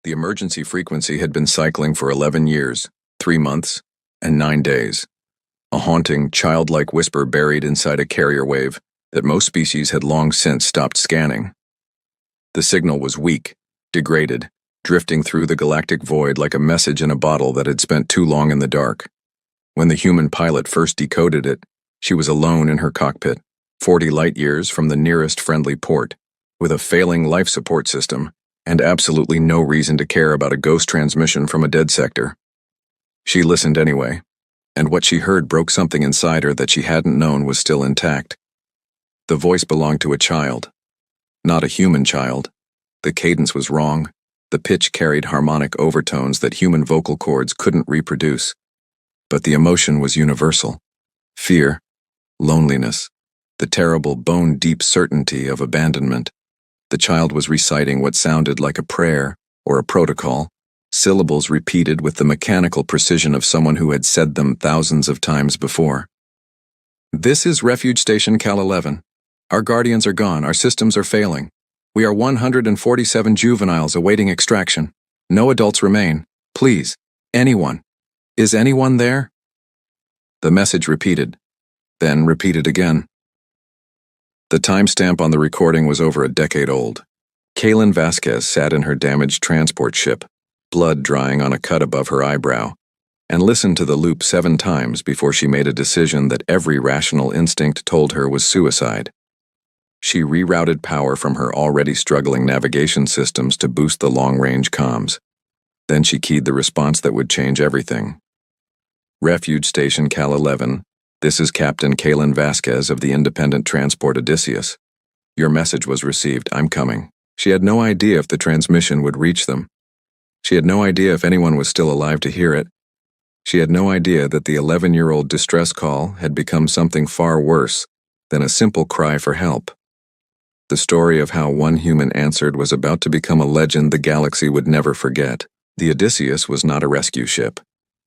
The emergency frequency had been cycling for 11 years, 3 months, and 9 days. A haunting, childlike whisper buried inside a carrier wave that most species had long since stopped scanning. The signal was weak, degraded, drifting through the galactic void like a message in a bottle that had spent too long in the dark. When the human pilot first decoded it, she was alone in her cockpit, 40 light-years from the nearest friendly port, with a failing life support system and absolutely no reason to care about a ghost transmission from a dead sector. She listened anyway, and what she heard broke something inside her that she hadn't known was still intact. The voice belonged to a child, not a human child. The cadence was wrong. The pitch carried harmonic overtones that human vocal cords couldn't reproduce. But the emotion was universal. Fear, loneliness, the terrible bone-deep certainty of abandonment. The child was reciting what sounded like a prayer or a protocol, syllables repeated with the mechanical precision of someone who had said them thousands of times before. "This is Refuge Station Cal 11. Our guardians are gone, our systems are failing. We are 147 juveniles awaiting extraction. No adults remain. Please, anyone. Is anyone there?" The message repeated, then repeated again. The timestamp on the recording was over a decade old. Kaylin Vasquez sat in her damaged transport ship, blood drying on a cut above her eyebrow, and listened to the loop 7 times before she made a decision that every rational instinct told her was suicide. She rerouted power from her already struggling navigation systems to boost the long-range comms. Then she keyed the response that would change everything. "Refuge Station Cal 11, this is Captain Kaylin Vasquez of the Independent Transport Odysseus. Your message was received, I'm coming." She had no idea if the transmission would reach them. She had no idea if anyone was still alive to hear it. She had no idea that the 11-year-old distress call had become something far worse than a simple cry for help. The story of how one human answered was about to become a legend the galaxy would never forget. The Odysseus was not a rescue ship.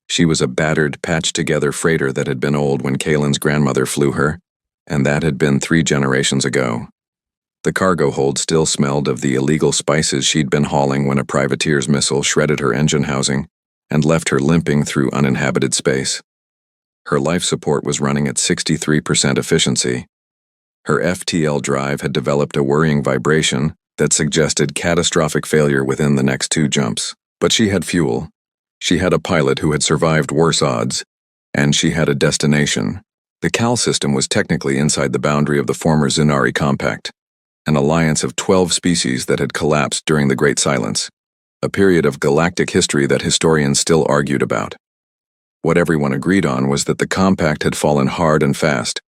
She was a battered, patched-together freighter that had been old when Kaylin's grandmother flew her, and that had been 3 generations ago. The cargo hold still smelled of the illegal spices she'd been hauling when a privateer's missile shredded her engine housing and left her limping through uninhabited space. Her life support was running at 63% efficiency. Her FTL drive had developed a worrying vibration that suggested catastrophic failure within the next 2 jumps. But she had fuel. She had a pilot who had survived worse odds. And she had a destination. The Cal system was technically inside the boundary of the former Zinari Compact, an alliance of 12 species that had collapsed during the Great Silence, a period of galactic history that historians still argued about. What everyone agreed on was that the Compact had fallen hard and fast,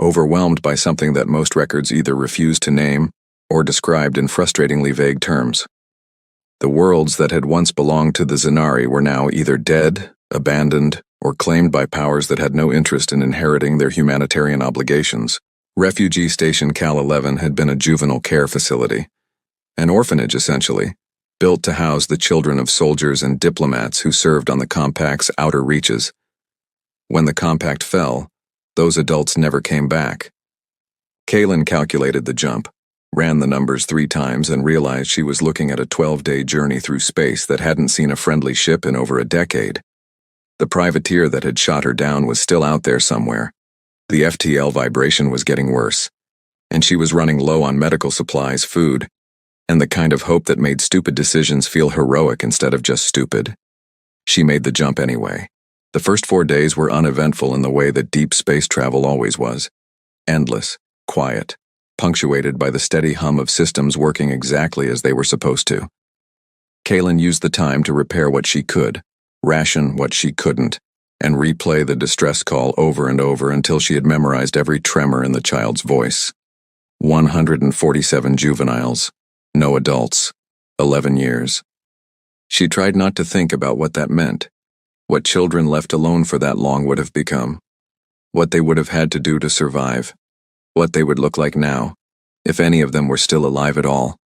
overwhelmed by something that most records either refused to name or described in frustratingly vague terms. The worlds that had once belonged to the Zinari were now either dead, abandoned, or claimed by powers that had no interest in inheriting their humanitarian obligations. Refugee Station Cal 11 had been a juvenile care facility, an orphanage essentially, built to house the children of soldiers and diplomats who served on the Compact's outer reaches. When the Compact fell, those adults never came back. Kaylin calculated the jump, ran the numbers 3 times, and realized she was looking at a 12-day journey through space that hadn't seen a friendly ship in over a decade. The privateer that had shot her down was still out there somewhere. The FTL vibration was getting worse, and she was running low on medical supplies, food, and the kind of hope that made stupid decisions feel heroic instead of just stupid. She made the jump anyway. The first 4 days were uneventful in the way that deep space travel always was. Endless, quiet, punctuated by the steady hum of systems working exactly as they were supposed to. Kaylin used the time to repair what she could, ration what she couldn't, and replay the distress call over and over until she had memorized every tremor in the child's voice. 147 juveniles, no adults, 11 years. She tried not to think about what that meant. What children left alone for that long would have become. What they would have had to do to survive. What they would look like now, if any of them were still alive at all.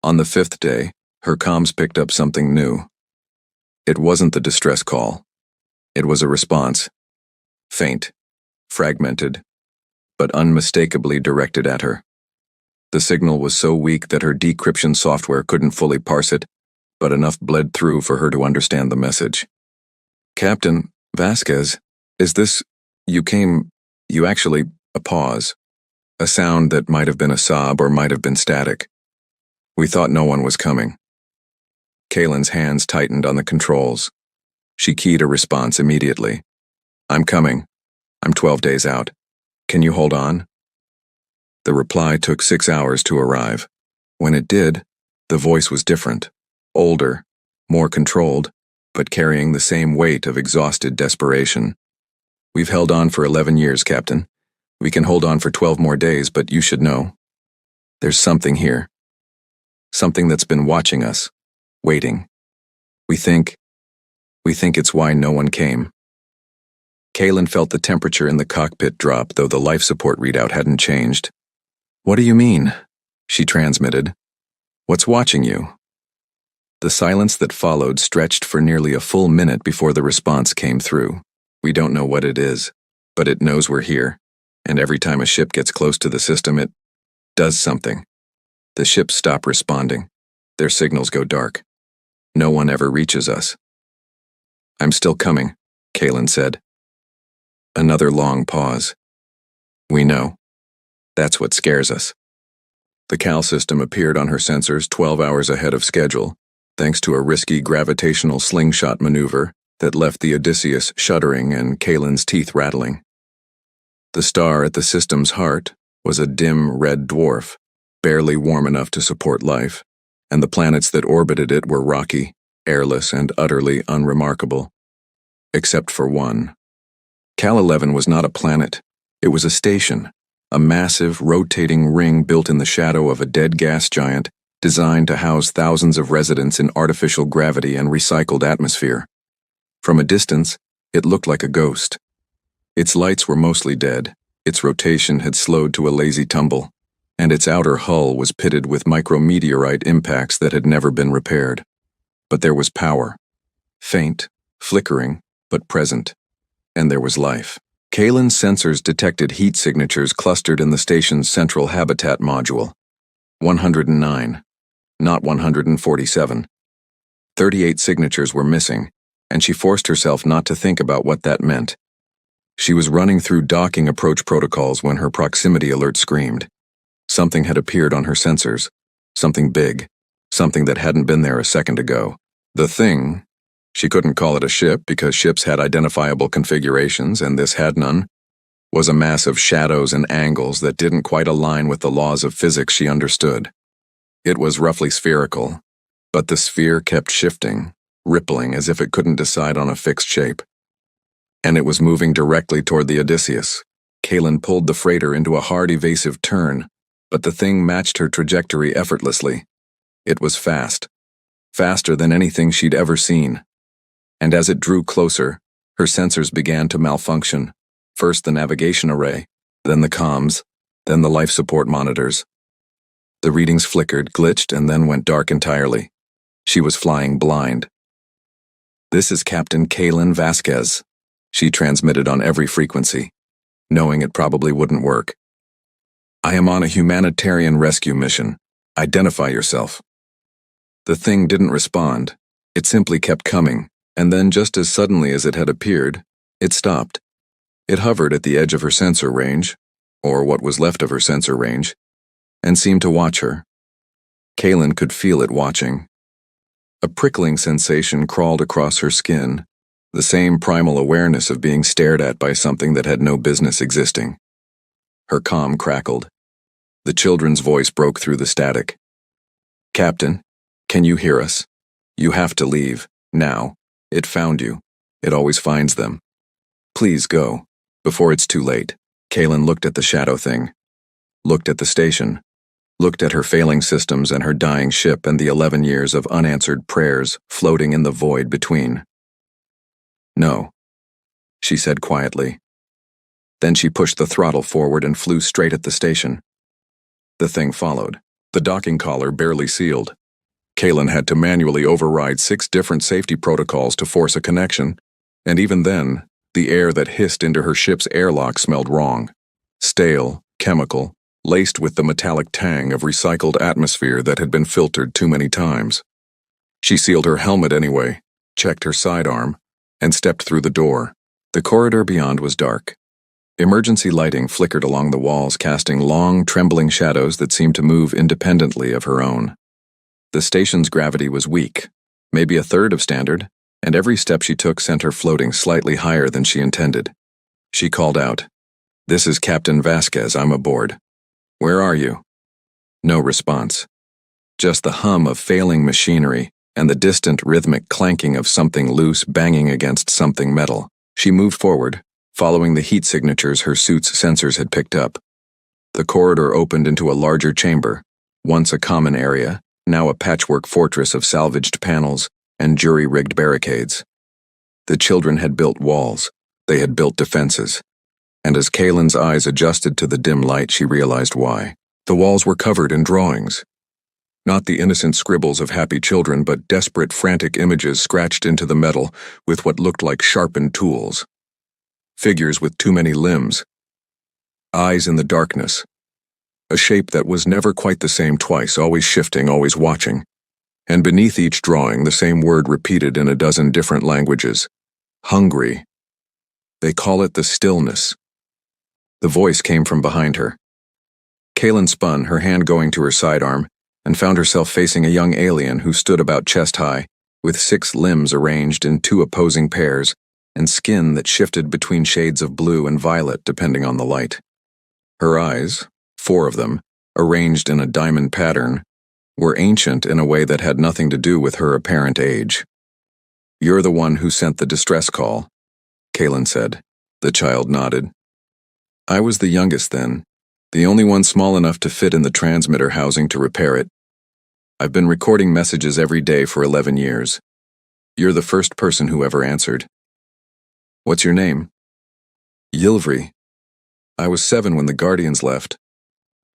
On the 5th day, her comms picked up something new. It wasn't the distress call. It was a response. Faint, fragmented, but unmistakably directed at her. The signal was so weak that her decryption software couldn't fully parse it, but enough bled through for her to understand the message. "Captain Vasquez, is this... you actually..." A pause. A sound that might have been a sob or might have been static. "We thought no one was coming." Kaylin's hands tightened on the controls. She keyed a response immediately. "I'm coming. I'm 12 days out. Can you hold on?" The reply took 6 hours to arrive. When it did, the voice was different, older, more controlled, but carrying the same weight of exhausted desperation. "We've held on for 11 years, Captain. We can hold on for 12 more days, but you should know. There's something here. Something that's been watching us, waiting. We think it's why no one came." Kaylin felt the temperature in the cockpit drop, though the life support readout hadn't changed. "What do you mean?" she transmitted. "What's watching you?" The silence that followed stretched for nearly a full minute before the response came through. "We don't know what it is, but it knows we're here, and every time a ship gets close to the system, it does something. The ships stop responding. Their signals go dark. No one ever reaches us." "I'm still coming," Kaylin said. Another long pause. "We know. That's what scares us." The CAL system appeared on her sensors 12 hours ahead of schedule, thanks to a risky gravitational slingshot maneuver that left the Odysseus shuddering and Kaylin's teeth rattling. The star at the system's heart was a dim red dwarf, barely warm enough to support life, and the planets that orbited it were rocky, airless, and utterly unremarkable. Except for one. Cal 11 was not a planet. It was a station, a massive, rotating ring built in the shadow of a dead gas giant, designed to house thousands of residents in artificial gravity and recycled atmosphere. From a distance, it looked like a ghost. Its lights were mostly dead, its rotation had slowed to a lazy tumble, and its outer hull was pitted with micrometeorite impacts that had never been repaired. But there was power. Faint, flickering, but present. And there was life. Kaylin's sensors detected heat signatures clustered in the station's central habitat module. 109, not 147. 38 signatures were missing, and she forced herself not to think about what that meant. She was running through docking approach protocols when her proximity alert screamed. Something had appeared on her sensors. Something big. Something that hadn't been there a second ago. The thing, she couldn't call it a ship because ships had identifiable configurations and this had none, was a mass of shadows and angles that didn't quite align with the laws of physics she understood. It was roughly spherical, but the sphere kept shifting, rippling as if it couldn't decide on a fixed shape. And it was moving directly toward the Odysseus. Kaylin pulled the freighter into a hard evasive turn, but the thing matched her trajectory effortlessly. It was fast. Faster than anything she'd ever seen. And as it drew closer, her sensors began to malfunction. First the navigation array, then the comms, then the life support monitors. The readings flickered, glitched, and then went dark entirely. She was flying blind. "This is Captain Kaylin Vasquez," she transmitted on every frequency, knowing it probably wouldn't work. "I am on a humanitarian rescue mission. Identify yourself." The thing didn't respond. It simply kept coming, and then just as suddenly as it had appeared, it stopped. It hovered at the edge of her sensor range, or what was left of her sensor range, and seemed to watch her. Kaylin could feel it watching. A prickling sensation crawled across her skin, the same primal awareness of being stared at by something that had no business existing. Her comm crackled. The children's voice broke through the static. "Captain, can you hear us? You have to leave, now. It found you. It always finds them. Please go, before it's too late." Kaylin looked at the shadow thing, looked at the station, looked at her failing systems and her dying ship and the 11 years of unanswered prayers floating in the void between. "No," she said quietly. Then she pushed the throttle forward and flew straight at the station. The thing followed. The docking collar barely sealed. Kaylin had to manually override 6 different safety protocols to force a connection, and even then, the air that hissed into her ship's airlock smelled wrong. Stale, chemical, laced with the metallic tang of recycled atmosphere that had been filtered too many times. She sealed her helmet anyway, checked her sidearm, and stepped through the door. The corridor beyond was dark. Emergency lighting flickered along the walls, casting long, trembling shadows that seemed to move independently of her own. The station's gravity was weak, maybe a third of standard, and every step she took sent her floating slightly higher than she intended. She called out, "This is Captain Vasquez, I'm aboard. Where are you?" No response. Just the hum of failing machinery and the distant rhythmic clanking of something loose banging against something metal. She moved forward, following the heat signatures her suit's sensors had picked up. The corridor opened into a larger chamber, once a common area, now a patchwork fortress of salvaged panels and jury-rigged barricades. The children had built walls, they had built defenses, and as Kaylin's eyes adjusted to the dim light, she realized why. The walls were covered in drawings. Not the innocent scribbles of happy children, but desperate, frantic images scratched into the metal with what looked like sharpened tools. Figures with too many limbs. Eyes in the darkness. A shape that was never quite the same twice, always shifting, always watching. And beneath each drawing, the same word repeated in a dozen different languages. Hungry. They call it the stillness. The voice came from behind her. Kaylin spun, her hand going to her sidearm, and found herself facing a young alien who stood about chest-high, with 6 limbs arranged in 2 opposing pairs, and skin that shifted between shades of blue and violet depending on the light. Her eyes, 4 of them, arranged in a diamond pattern, were ancient in a way that had nothing to do with her apparent age. "You're the one who sent the distress call," Kaylin said. The child nodded. "I was the youngest then, the only one small enough to fit in the transmitter housing to repair it. I've been recording messages every day for 11 years. You're the first person who ever answered." "What's your name?" "Yilvri. I was 7 when the Guardians left.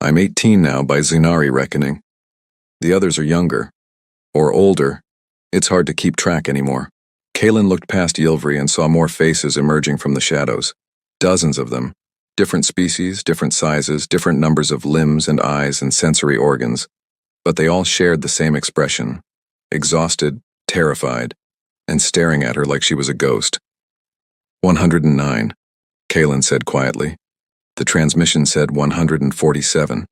I'm 18 now by Zinari reckoning. The others are younger. Or older. It's hard to keep track anymore." Kaylin looked past Yilvri and saw more faces emerging from the shadows. Dozens of them. Different species, different sizes, different numbers of limbs and eyes and sensory organs. But they all shared the same expression. Exhausted, terrified, and staring at her like she was a ghost. 109, Kaylin said quietly. The transmission said 147.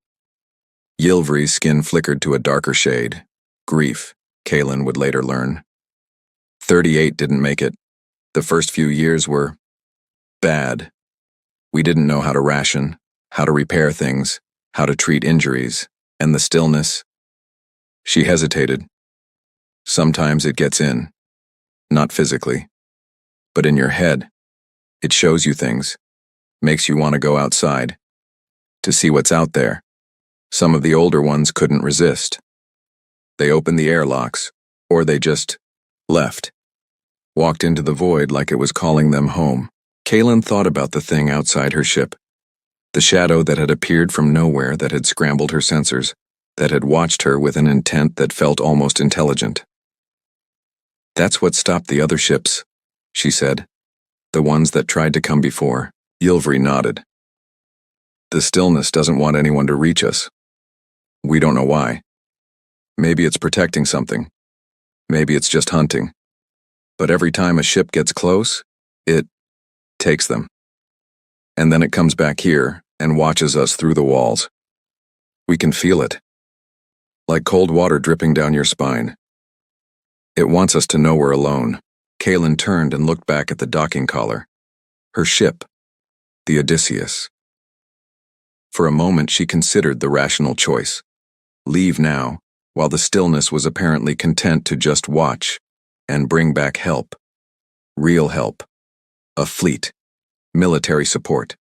Yilvri's skin flickered to a darker shade. Grief, Kaylin would later learn. 38 didn't make it. The first few years were bad. We didn't know how to ration, how to repair things, how to treat injuries, and the stillness. She hesitated. Sometimes it gets in. Not physically, but in your head. It shows you things, makes you want to go outside, to see what's out there. Some of the older ones couldn't resist. They opened the airlocks, or they just left, walked into the void like it was calling them home. Kaylin thought about the thing outside her ship, the shadow that had appeared from nowhere, that had scrambled her sensors, that had watched her with an intent that felt almost intelligent. "That's what stopped the other ships," she said. "The ones that tried to come before." Yilvri nodded. "The stillness doesn't want anyone to reach us. We don't know why. Maybe it's protecting something. Maybe it's just hunting. But every time a ship gets close, it takes them. And then it comes back here and watches us through the walls. We can feel it. Like cold water dripping down your spine. It wants us to know we're alone." Kaylin turned and looked back at the docking collar. Her ship, the Odysseus. For a moment she considered the rational choice. Leave now, while the stillness was apparently content to just watch and bring back help. Real help. A fleet. Military support.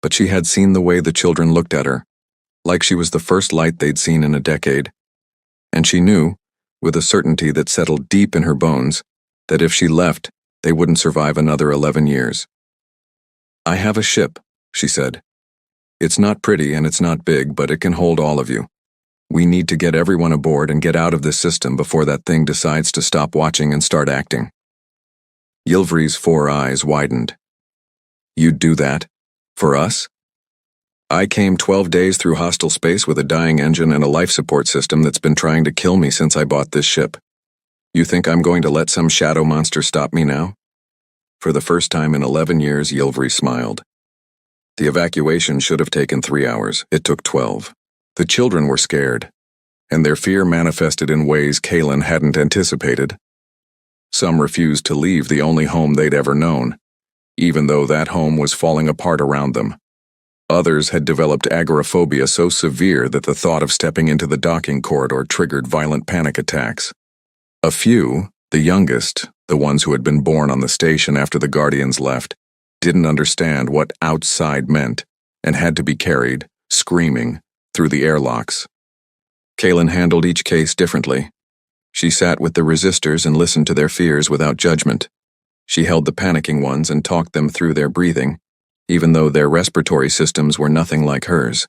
But she had seen the way the children looked at her, like she was the first light they'd seen in a decade. And she knew, with a certainty that settled deep in her bones, that if she left, they wouldn't survive another 11 years. "I have a ship," she said. "It's not pretty and it's not big, but it can hold all of you. We need to get everyone aboard and get out of this system before that thing decides to stop watching and start acting." Yilvri's 4 eyes widened. "You'd do that? For us? I came 12 days through hostile space with a dying engine and a life support system that's been trying to kill me since I bought this ship. You think I'm going to let some shadow monster stop me now? For the first time in 11 years, Yilvri smiled. The evacuation should have taken 3 hours. It took 12. The children were scared, and their fear manifested in ways Kaylin hadn't anticipated. Some refused to leave the only home they'd ever known, even though that home was falling apart around them. Others had developed agoraphobia so severe that the thought of stepping into the docking corridor triggered violent panic attacks. A few, the youngest, the ones who had been born on the station after the Guardians left, didn't understand what outside meant and had to be carried, screaming, through the airlocks. Kaylin handled each case differently. She sat with the resistors and listened to their fears without judgment. She held the panicking ones and talked them through their breathing, even though their respiratory systems were nothing like hers.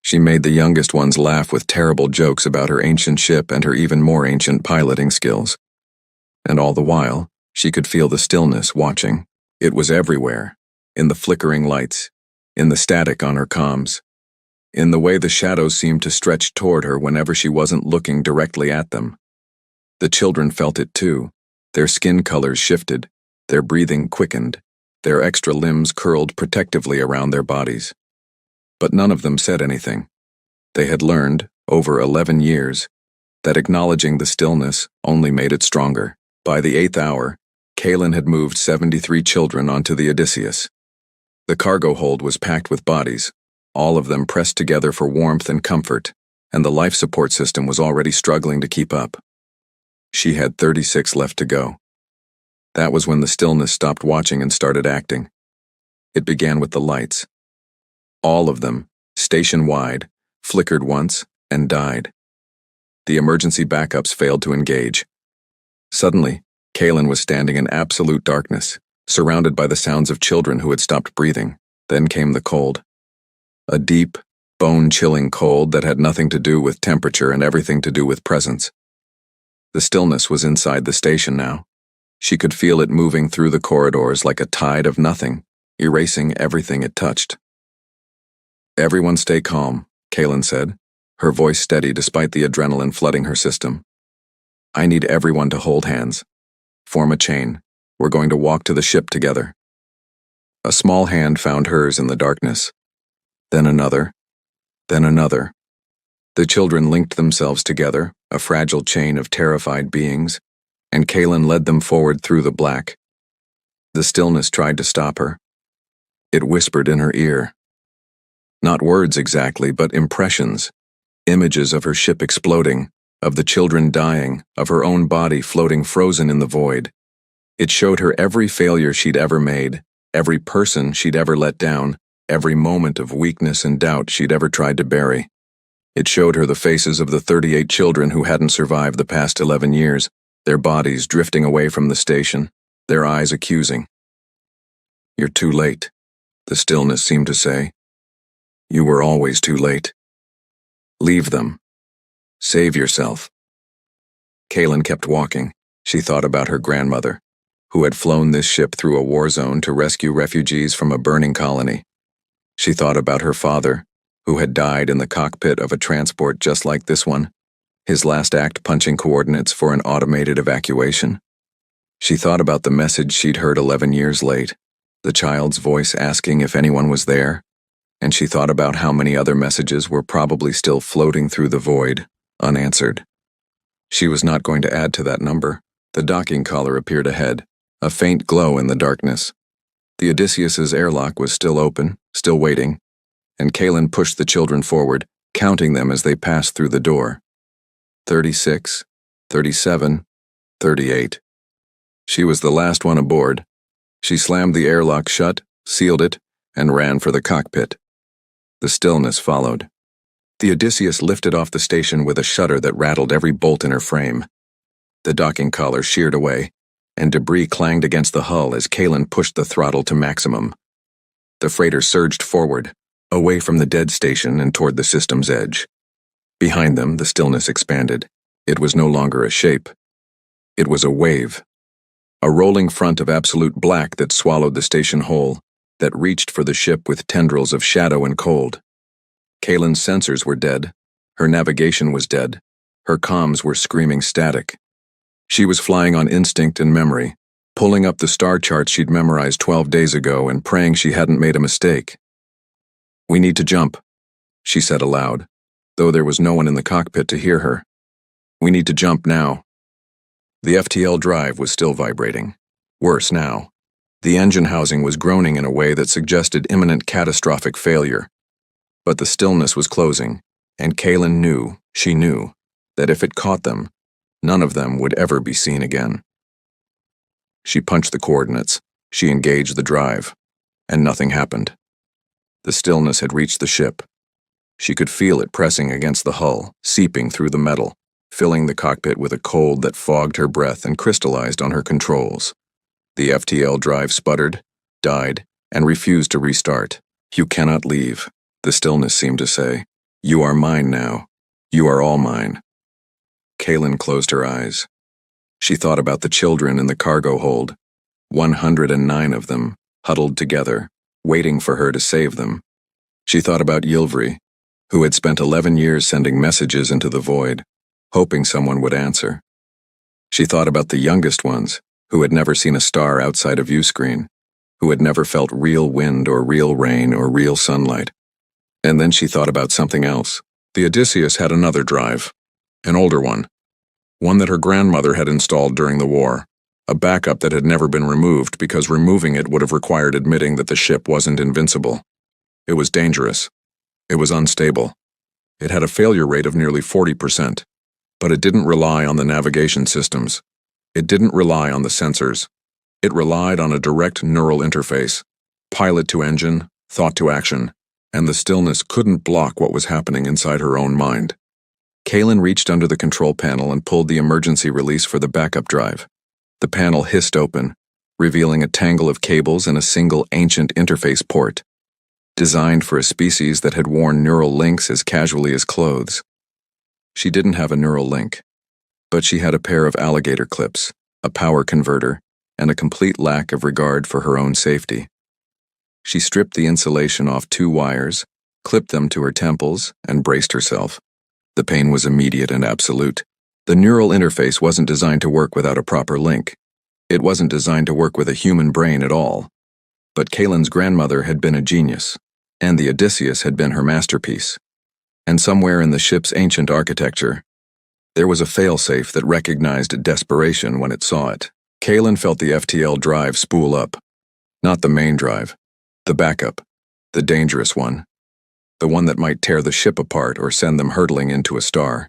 She made the youngest ones laugh with terrible jokes about her ancient ship and her even more ancient piloting skills. And all the while, she could feel the stillness watching. It was everywhere, in the flickering lights, in the static on her comms, in the way the shadows seemed to stretch toward her whenever she wasn't looking directly at them. The children felt it too. Their skin colors shifted, their breathing quickened, their extra limbs curled protectively around their bodies. But none of them said anything. They had learned, over 11 years, that acknowledging the stillness only made it stronger. By the 8th hour, Kaylin had moved 73 children onto the Odysseus. The cargo hold was packed with bodies, all of them pressed together for warmth and comfort, and the life support system was already struggling to keep up. She had 36 left to go. That was when the stillness stopped watching and started acting. It began with the lights. All of them, station-wide, flickered once and died. The emergency backups failed to engage. Suddenly, Kaylin was standing in absolute darkness, surrounded by the sounds of children who had stopped breathing. Then came the cold. A deep, bone-chilling cold that had nothing to do with temperature and everything to do with presence. The stillness was inside the station now. She could feel it moving through the corridors like a tide of nothing, erasing everything it touched. "Everyone stay calm," Kaylin said, her voice steady despite the adrenaline flooding her system. "I need everyone to hold hands. Form a chain. We're going to walk to the ship together." A small hand found hers in the darkness. Then another. Then another. The children linked themselves together, a fragile chain of terrified beings, and Kaylin led them forward through the black. The stillness tried to stop her. It whispered in her ear. Not words exactly, but impressions. Images of her ship exploding, of the children dying, of her own body floating frozen in the void. It showed her every failure she'd ever made, every person she'd ever let down, every moment of weakness and doubt she'd ever tried to bury. It showed her the faces of the 38 children who hadn't survived the past 11 years, their bodies drifting away from the station, their eyes accusing. "You're too late," the stillness seemed to say. "You were always too late. Leave them. Save yourself." Kaylin kept walking. She thought about her grandmother, who had flown this ship through a war zone to rescue refugees from a burning colony. She thought about her father, who had died in the cockpit of a transport just like this one, his last act punching coordinates for an automated evacuation. She thought about the message she'd heard 11 years late, the child's voice asking if anyone was there, and she thought about how many other messages were probably still floating through the void, unanswered. She was not going to add to that number. The docking collar appeared ahead, a faint glow in the darkness. The Odysseus's airlock was still open, still waiting, and Kaylin pushed the children forward, counting them as they passed through the door. 36, 37, 38. She was the last one aboard. She slammed the airlock shut, sealed it, and ran for the cockpit. The stillness followed. The Odysseus lifted off the station with a shudder that rattled every bolt in her frame. The docking collar sheared away, and debris clanged against the hull as Kaylin pushed the throttle to maximum. The freighter surged forward, away from the dead station and toward the system's edge. Behind them, the stillness expanded. It was no longer a shape. It was a wave. A rolling front of absolute black that swallowed the station whole, that reached for the ship with tendrils of shadow and cold. Kaylin's sensors were dead. Her navigation was dead. Her comms were screaming static. She was flying on instinct and memory, pulling up the star charts she'd memorized 12 days ago and praying she hadn't made a mistake. "We need to jump," she said aloud, though there was no one in the cockpit to hear her. "We need to jump now." The FTL drive was still vibrating. Worse now. The engine housing was groaning in a way that suggested imminent catastrophic failure. But the stillness was closing, and Kaylin knew, she knew, that if it caught them, none of them would ever be seen again. She punched the coordinates, she engaged the drive, and nothing happened. The stillness had reached the ship. She could feel it pressing against the hull, seeping through the metal, filling the cockpit with a cold that fogged her breath and crystallized on her controls. The FTL drive sputtered, died, and refused to restart. "You cannot leave," the stillness seemed to say. "You are mine now. You are all mine." Kaylin closed her eyes. She thought about the children in the cargo hold, 109 of them, huddled together, waiting for her to save them. She thought about Yilvri, who had spent 11 years sending messages into the void, hoping someone would answer. She thought about the youngest ones, who had never seen a star outside a viewscreen, who had never felt real wind or real rain or real sunlight. And then she thought about something else. The Odysseus had another drive, an older one that her grandmother had installed during the war, a backup that had never been removed because removing it would have required admitting that the ship wasn't invincible. It was dangerous. It was unstable. It had a failure rate of nearly 40%, but it didn't rely on the navigation systems. It didn't rely on the sensors. It relied on a direct neural interface, pilot to engine, thought to action, and the stillness couldn't block what was happening inside her own mind. Kaylin reached under the control panel and pulled the emergency release for the backup drive. The panel hissed open, revealing a tangle of cables and a single ancient interface port, designed for a species that had worn neural links as casually as clothes. She didn't have a neural link, but she had a pair of alligator clips, a power converter, and a complete lack of regard for her own safety. She stripped the insulation off 2 wires, clipped them to her temples, and braced herself. The pain was immediate and absolute. The neural interface wasn't designed to work without a proper link. It wasn't designed to work with a human brain at all. But Kaylin's grandmother had been a genius, and the Odysseus had been her masterpiece. And somewhere in the ship's ancient architecture, there was a failsafe that recognized desperation when it saw it. Kaylin felt the FTL drive spool up. Not the main drive. The backup. The dangerous one. The one that might tear the ship apart or send them hurtling into a star.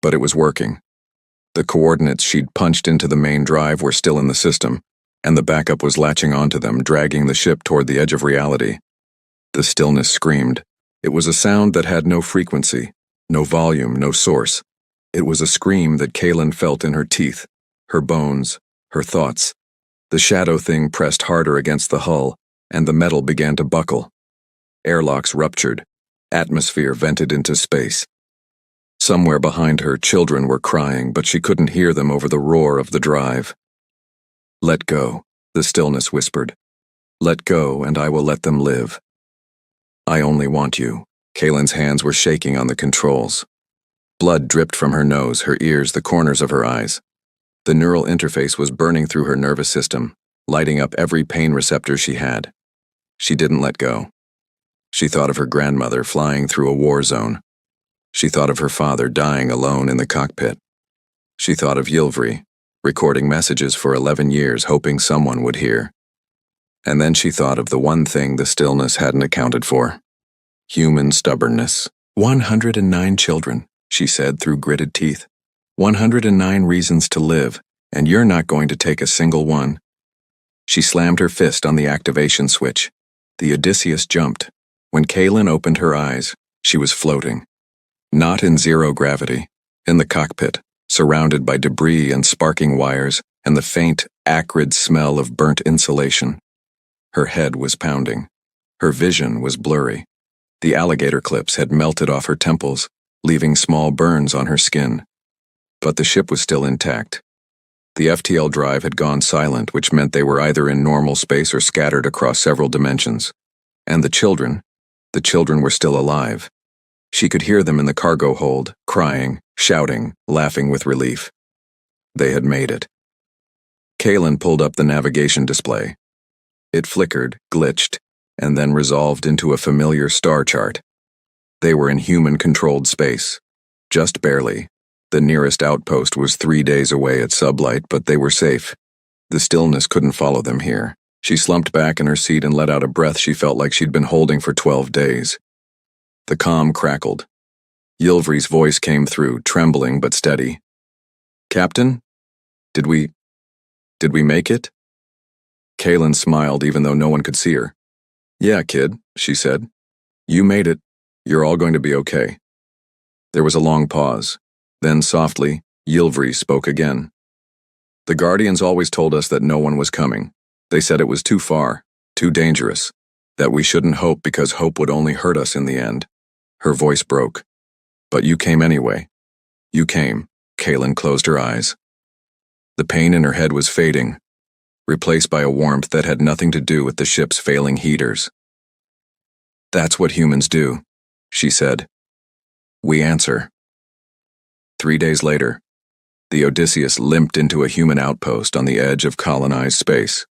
But it was working. The coordinates she'd punched into the main drive were still in the system, and the backup was latching onto them, dragging the ship toward the edge of reality. The stillness screamed. It was a sound that had no frequency, no volume, no source. It was a scream that Kaylin felt in her teeth, her bones, her thoughts. The shadow thing pressed harder against the hull, and the metal began to buckle. Airlocks ruptured. Atmosphere vented into space. Somewhere behind her, children were crying, but she couldn't hear them over the roar of the drive. "Let go," the stillness whispered. "Let go, and I will let them live." "I only want you." Kaylin's hands were shaking on the controls. Blood dripped from her nose, her ears, the corners of her eyes. The neural interface was burning through her nervous system, lighting up every pain receptor she had. She didn't let go. She thought of her grandmother flying through a war zone. She thought of her father dying alone in the cockpit. She thought of Yilvri, recording messages for 11 years, hoping someone would hear. And then she thought of the one thing the stillness hadn't accounted for: human stubbornness. 109 children, she said through gritted teeth. 109 reasons to live, and you're not going to take a single one. She slammed her fist on the activation switch. The Odysseus jumped. When Kaylin opened her eyes, she was floating. Not in zero gravity, in the cockpit, surrounded by debris and sparking wires and the faint, acrid smell of burnt insulation. Her head was pounding. Her vision was blurry. The alligator clips had melted off her temples, leaving small burns on her skin. But the ship was still intact. The FTL drive had gone silent, which meant they were either in normal space or scattered across several dimensions. And the children were still alive. She could hear them in the cargo hold, crying, shouting, laughing with relief. They had made it. Kalen pulled up the navigation display. It flickered, glitched, and then resolved into a familiar star chart. They were in human-controlled space. Just barely. The nearest outpost was 3 days away at sublight, but they were safe. The stillness couldn't follow them here. She slumped back in her seat and let out a breath she felt like she'd been holding for 12 days. The comm crackled. Ylvri's voice came through, trembling but steady. "Captain? Did we make it?" Kalen smiled even though no one could see her. "Yeah, kid," she said. "You made it. You're all going to be okay." There was a long pause. Then softly, Ylvri spoke again. "The Guardians always told us that no one was coming. They said it was too far, too dangerous, that we shouldn't hope because hope would only hurt us in the end." Her voice broke. "But you came anyway. You came." Kalen closed her eyes. The pain in her head was fading, replaced by a warmth that had nothing to do with the ship's failing heaters. "That's what humans do," she said. "We answer." 3 days later, the Odysseus limped into a human outpost on the edge of colonized space.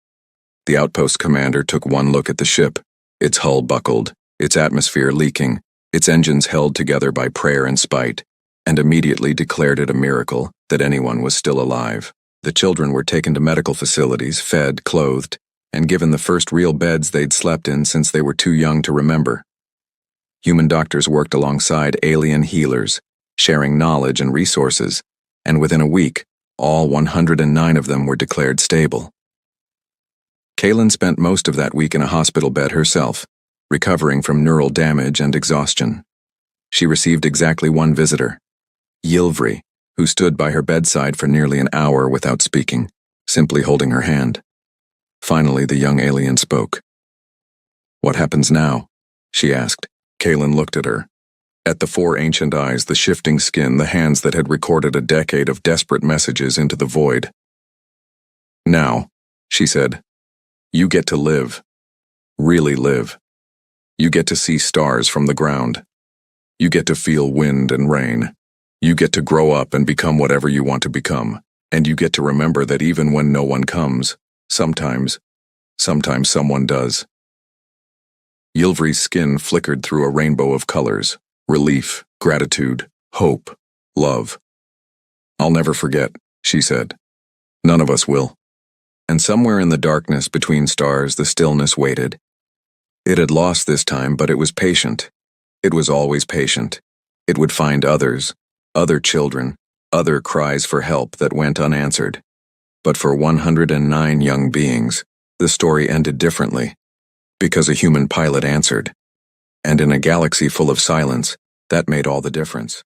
The outpost commander took one look at the ship, its hull buckled, its atmosphere leaking, its engines held together by prayer and spite, and immediately declared it a miracle that anyone was still alive. The children were taken to medical facilities, fed, clothed, and given the first real beds they'd slept in since they were too young to remember. Human doctors worked alongside alien healers, sharing knowledge and resources, and within a week, all 109 of them were declared stable. Kalen spent most of that week in a hospital bed herself, recovering from neural damage and exhaustion. She received exactly one visitor, Ylvri, who stood by her bedside for nearly an hour without speaking, simply holding her hand. Finally, the young alien spoke. "What happens now?" she asked. Kalen looked at her. At the 4 ancient eyes, the shifting skin, the hands that had recorded a decade of desperate messages into the void. "Now," she said, "you get to live. Really live. You get to see stars from the ground. You get to feel wind and rain. You get to grow up and become whatever you want to become. And you get to remember that even when no one comes, sometimes someone does." Ylvri's skin flickered through a rainbow of colors. Relief, gratitude, hope, love. "I'll never forget," she said. "None of us will." And somewhere in the darkness between stars, the stillness waited. It had lost this time, but it was patient. It was always patient. It would find others, other children, other cries for help that went unanswered. But for 109 young beings, the story ended differently, because a human pilot answered. And in a galaxy full of silence, that made all the difference.